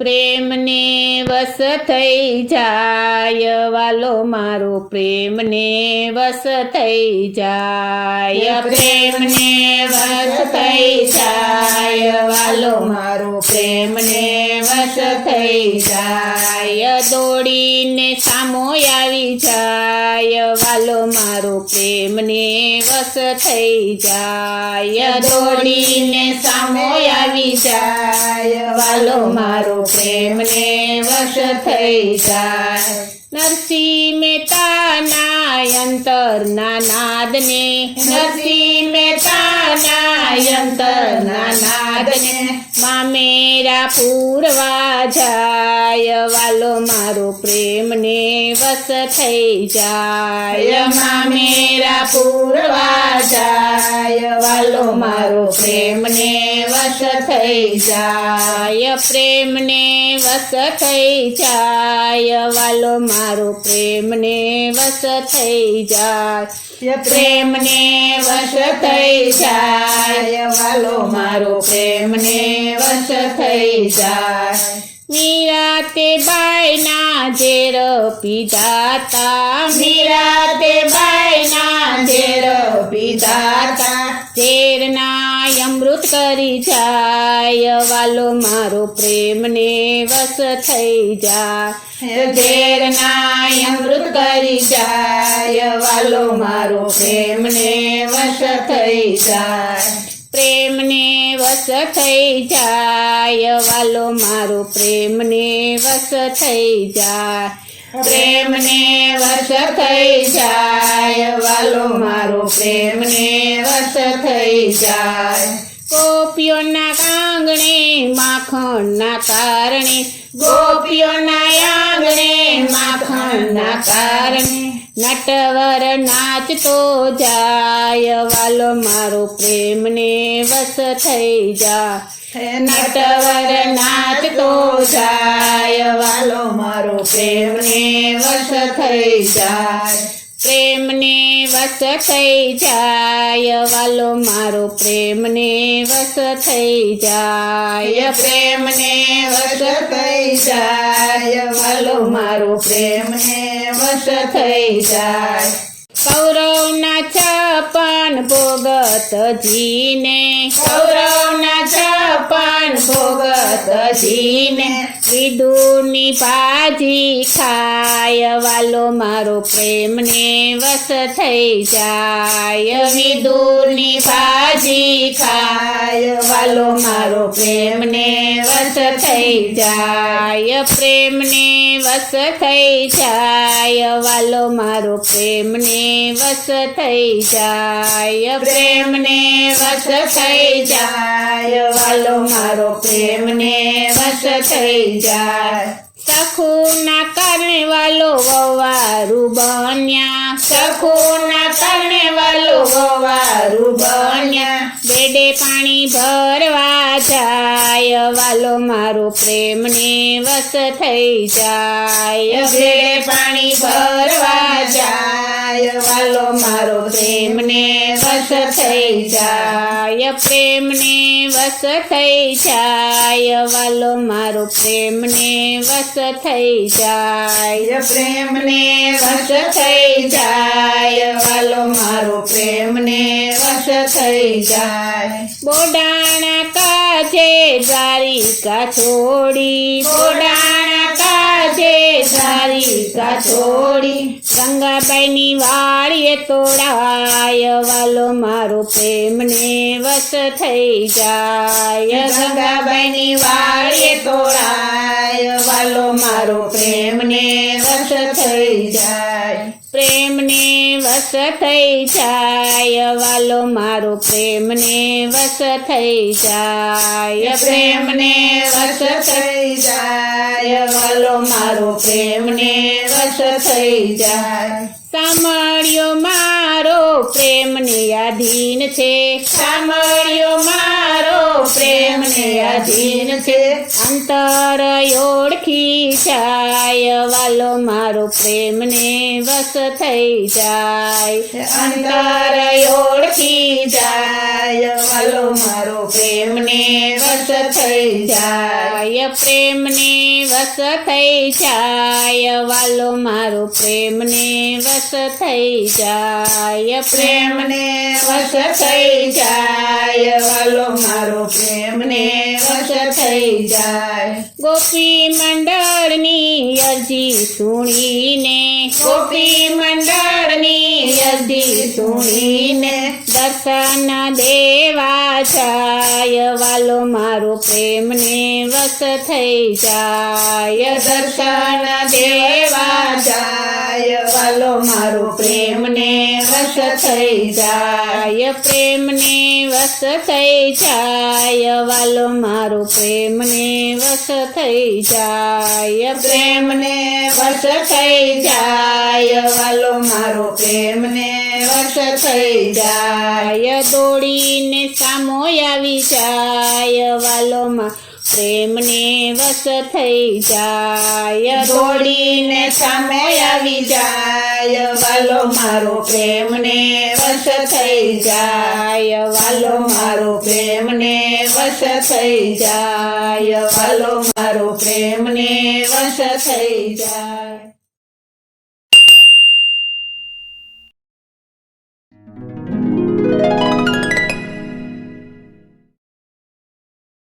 પ્રેમને વશ થઈ જાય વાલો મારો પ્રેમને વશ થઈ જાય પ્રેમને વશ થઈ જાય વાલો મારો પ્રેમને વશ થઈ જાય દોડીને સામો આવી જાય વાલો મારો પ્રેમને વશ થઈ જાય દોડીને સામો આવી જાય વાલો મારો પ્રેમને વશ થઈ જાય નરસિંહ મહેતાના અંતરના નાદને નરસિંહ મહેતાના અંતરના નાદને મામેરા પૂરવા જાય વાલો મારો પ્રેમને વશ થઈ જાય મામેરા પૂરવા જાય વાલો મારો પ્રેમને વશ થઈ જાય પ્રેમને વશ થઈ જાય વાલો મારો પ્રેમને વશ થઈ જાય પ્રેમને વશ થઈ જાય વાલો મારો પ્રેમને વશ થઈ જાય મીરાતે બાઈના ઝેર પીધાતા મીરાતે બાઈના ઝેર પીધાતા ઝેરના અમૃત કરી જાય વાલો મારો પ્રેમને વશ થઈ જાય ઝેરના અમૃત કરી જાય વાલો મારો પ્રેમને વશ થઈ જાય પ્રેમને વશ થઈ જાય વાલો મારો પ્રેમને વશ થઈ જાય પ્રેમને વશ થઈ જાય વાલો મારો પ્રેમને વશ થઈ જાય ગોપીઓના આંગણે માખણના કારણે ગોપીઓના આંગણે માખણના કારણે નટવર નાચતો જાય વાલો મારો પ્રેમને વશ થઈ જાય નટવર નાચતો જાય વાલો મારો પ્રેમને વશ થઈ જાય પ્રેમને વશ થઈ જાય વાલો મારો પ્રેમને વશ થઈ જાય પ્રેમને વશ થઈ જાય વાલો મારો પ્રેમને વશ થઈ જાય કૌરવના 56 ભોગતજીને કૌરવના 56 ભોગતજીને વિદુરની ભાજી ખાય વાલો મારો પ્રેમને વશ થઈ જાય વિદુરની ભાજી ખાય વાલો મારો પ્રેમને વશ થઈ જાય પ્રેમને વશ થઈ જાય વાલો મારો પ્રેમને વશ થઈ જાય પ્રેમને વશ થઈ જાય વાલો મારો પ્રેમને વશ થઈ જાય સખુના કારણે વાલો વવારું બન્યા સખુના કારણે વાલો વવારું બન્યા બેડે પાણી ભરવા જાય વાલો મારો પ્રેમને વશ થઈ જાય બેડે પાણી ભરવા જાય વાલો મારો પ્રેમને વશ થઈ જાય પ્રેમને વશ થઈ જાય વાલો મારો પ્રેમને વશ થઈ જાય પ્રેમને વશ થઈ જાય વાલો મારો પ્રેમને વશ થઈ જાય બોડાણા કાજે દ્વારિકા છોડી બોડાણા કાજે દ્વારિકા છોડી ગંગાબાઈની વાળીએ તોડાય વાલો મારો પ્રેમને વશ થઈ જાય ગંગાબાઈની વાળીએ તોડાય વાલો મારો પ્રેમને વશ થઈ જાય પ્રેમને વશ થઈ જાય વાલો મારો પ્રેમને વશ થઈ જાય પ્રેમને વશ થઈ જાય વાલો મારો પ્રેમને વશ થઈ જાય સાંભળ્યો મારો પ્રેમને આધીન છે સાંભળ્યો મારો પ્રેમને આધીન છે અંતર ઓળખી જાય વાલો મારો પ્રેમને વશ થઈ જાય અંતર ઓળખી જાય વાલો મારો પ્રેમને વશ થઈ જાય પ્રેમને વશ થઈ જાય વાલો મારો પ્રેમને વશ થઈ જાય પ્રેમને વશ થઈ જાય વાલો મારો પ્રેમને વશ થઈ જાય ગોપી મંડળની અરજી સુણીને ગોપી મંડળની અરજી સુણીને દર્શન દેવા જાય વાલો મારો પ્રેમને વશ થઈ જાય દર્શન દેવા જાય વાલો મારો પ્રેમને વશ થઈ જાય પ્રેમને વશ થઈ જાય વાલો મારો પ્રેમને વશ થઈ જાય પ્રેમને વશ થઈ જાય વાલો મારો પ્રેમને વશ થઈ જાય દોડીને સામો આવી જાય વાલો પ્રેમને વશ થઈ જાય દોડીને સામે આવી જાય વાલો મારો પ્રેમને વશ થઈ જાય વાલો મારો પ્રેમને વશ થઈ જાય વાલો મારો પ્રેમને વશ થઈ જાય